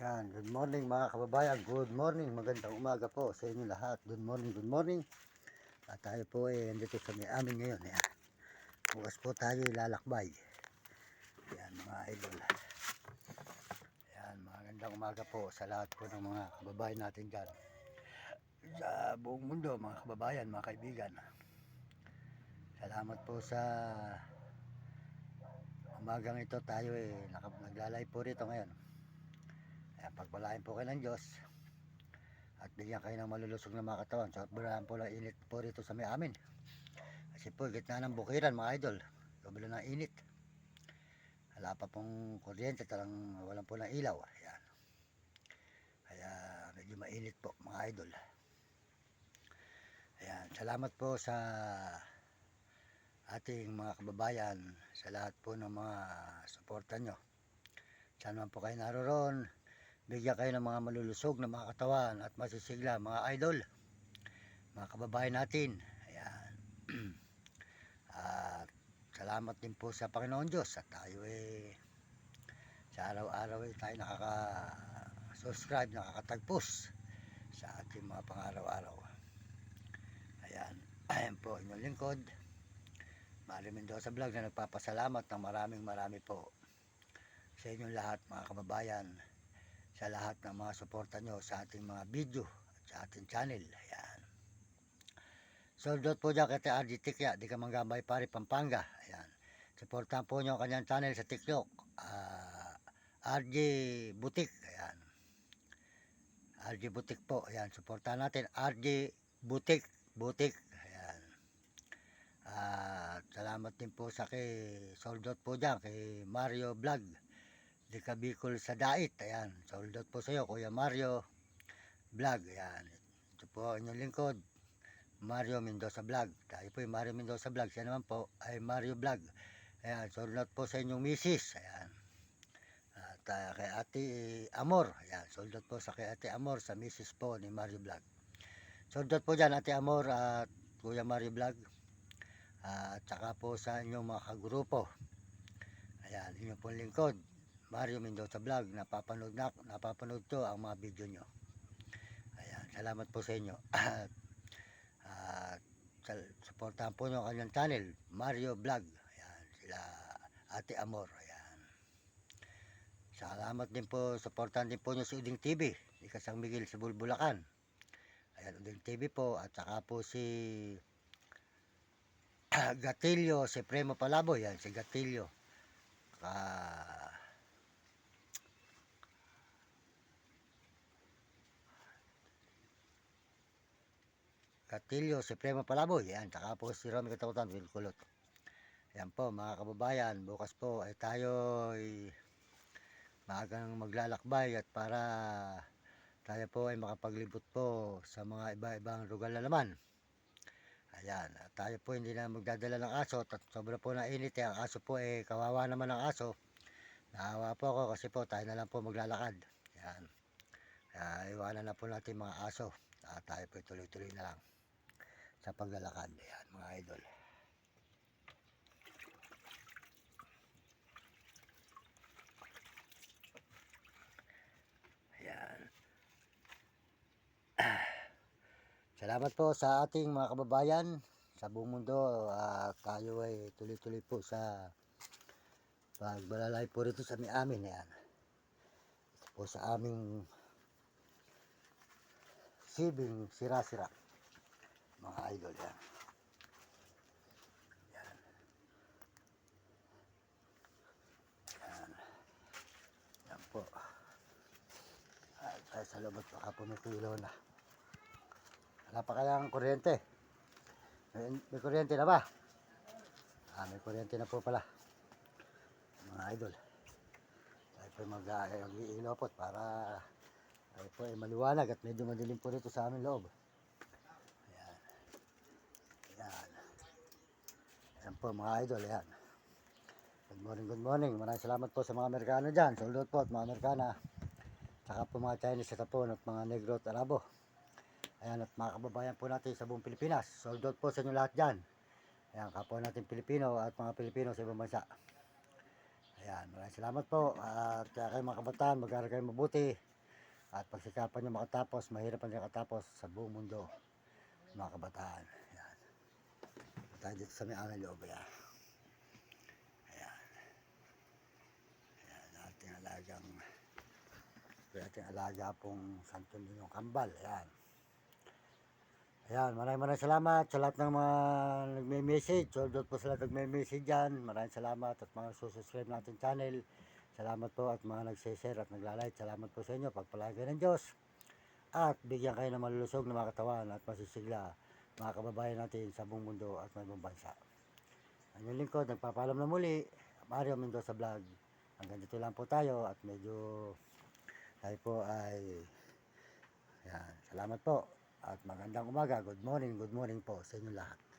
Yan, good morning mga kababayan, good morning, magandang umaga po sa inyo lahat. Good morning, good morning. At tayo po andito sa may amin ngayon. Yan. Bukas po tayo lalakbay. Yan mga idol. Yan, magandang umaga po sa lahat po ng mga kababayan natin dyan. Sa buong mundo mga kababayan, mga kaibigan. Salamat po sa umagang ito tayo naglalay po rito ngayon. Ayan, pagpalain po kayo ng Diyos at bigyan kayo ng malulusog na mga katawan. So barahan po lang init po rito sa may amin. Kasi po gitna ng bukiran mga idol, sobrang ng init. Wala pa pong kuryente, talang walang po ng ilaw. Ayan. Kaya medyo mainit po mga idol. Ayan, salamat po sa ating mga kababayan, sa lahat po ng mga suporta nyo. Saan man po kayo naroon, bigyan kayo ng mga malulusog na mga katawan at masisigla mga idol, mga kababayan natin. Ayan. At salamat din po sa Panginoon Diyos at tayo sa araw-araw tayo nakaka-subscribe, nakakatagpos sa ating mga pang-araw-araw. Ayan. Ayan po inyong lingkod Mario Mendoza Vlog na nagpapasalamat ng marami po sa inyong lahat mga kababayan, sa lahat ng mga suporta nyo sa ating mga video at sa ating channel. Ayan. Soldot po dyan kay RJ Tikya, di ka manggambay pare Pampanga. Ayan. Suportahan po nyo ang kanyang channel sa TikTok. RJ Butik. Ayan. RJ Butik po. Ayan. Suportahan natin. RJ Butik. Butik. Ayan. Salamat din po sa kay Soldot po dyan kay Mario Vlog. Di ka Bicol sa Dait. Ayan. Soldot po sa iyo Kuya Mario Vlog. Ayan. Ito po inyong lingkod Mario Mendoza Vlog. Tayo po yung Mario Mendoza Vlog. Siya naman po ay Mario Vlog. Ayan, soldot po sa inyong misis. Ayan. At kay Ate Amor. Ayan, soldot po sa kay Ate Amor sa misis po ni Mario Vlog. Soldot po dyan Ate Amor at Kuya Mario Vlog. At saka po sa inyong mga kagrupo. Ayan, inyong pong lingkod Mario Mendoza Vlog. Napapanood to ang mga video nyo. Ayan, salamat po sa inyo. At supportahan po nyo ang kanyang channel Mario Vlog. Ayan, sila Ate Amor. Ayan. Salamat din po, supportahan din po nyo si Uding TV ni Kasang Miguel sa Bulbulacan. Ayan, Uding TV po. At saka po si Gatilio Supremo Palaboy. Ayan, si Gatilio Gatilio Supremo Palaboy. Ayan, saka po si Romy Katakutan Wilkulot. Ayan po mga kababayan, bukas po ay tayo maagang maglalakbay at para tayo po ay makapaglibot po sa mga iba-ibang lugar na naman. Ayan, at tayo po hindi na magdadala ng aso at sobra po na init. Ang aso po kawawa naman ang aso. Naawa po ako kasi po tayo na lang po maglalakad. Ayan. Iwanan na po natin mga aso at tayo po tuloy-tuloy na lang sa paglalakad. Ayan mga idol. Ayan. Salamat po sa ating mga kababayan sa buong mundo. Tayo ay tuloy-tuloy po sa pagbalalay po rito sa amin. Ayan. Ito po sa aming sibing sira-sira mga idol. Yan. Yan. Yan. Yan po. Tayo sa loob at baka po may kilo na. Wala pa kayang kuryente? May kuryente na ba? May kuryente na po pala mga idol. Tayo po mag-iilopot para tayo po ay maliwanag at medyo madilim po rito sa aming loob. Ayan. Ayan. Ayan po mga idol. Ayan. Good morning, good morning. Maraming salamat po sa mga Amerikano dyan. Salud po at mga Amerikana. Saka po mga Chinese sa Tapon at mga Negro at Arabo. Ayan, at mga kababayan po natin sa buong Pilipinas. Sold out po sa inyo lahat dyan. Ayan, kapwa natin Pilipino at mga Pilipino sa ibang bansa. Ayan, maraming salamat po. At kaya kayo mga kabataan, mag-aaral kayo mabuti. At pagsikapan nyo makatapos, mahirap pa nyo makatapos sa buong mundo, mga kabataan. Ayan. Tayo dito sa may angel loob. Ayan. Ayan. Ayan. Ating alaga pong Santo Niñong Kambal. Ayan. Ayan. Maraming salamat sa lahat ng mga nagme-message. Although po sa lahat nagme-message dyan. Maraming salamat at mga susubscribe natin channel. Salamat po at mga nagse-share at nagla-like. Salamat po sa inyo. Pagpalain kayo ng Diyos. At bigyan kayo ng malulusog na mga katawan at masisigla mga kababayan natin sa buong mundo at may ibang bansa. Ang yung lingkod, nagpapaalam na muli, Mario Mendoza Vlog. Hanggang dito lang po tayo at medyo tayo po ay yan, salamat po at magandang umaga. Good morning po sa inyo lahat.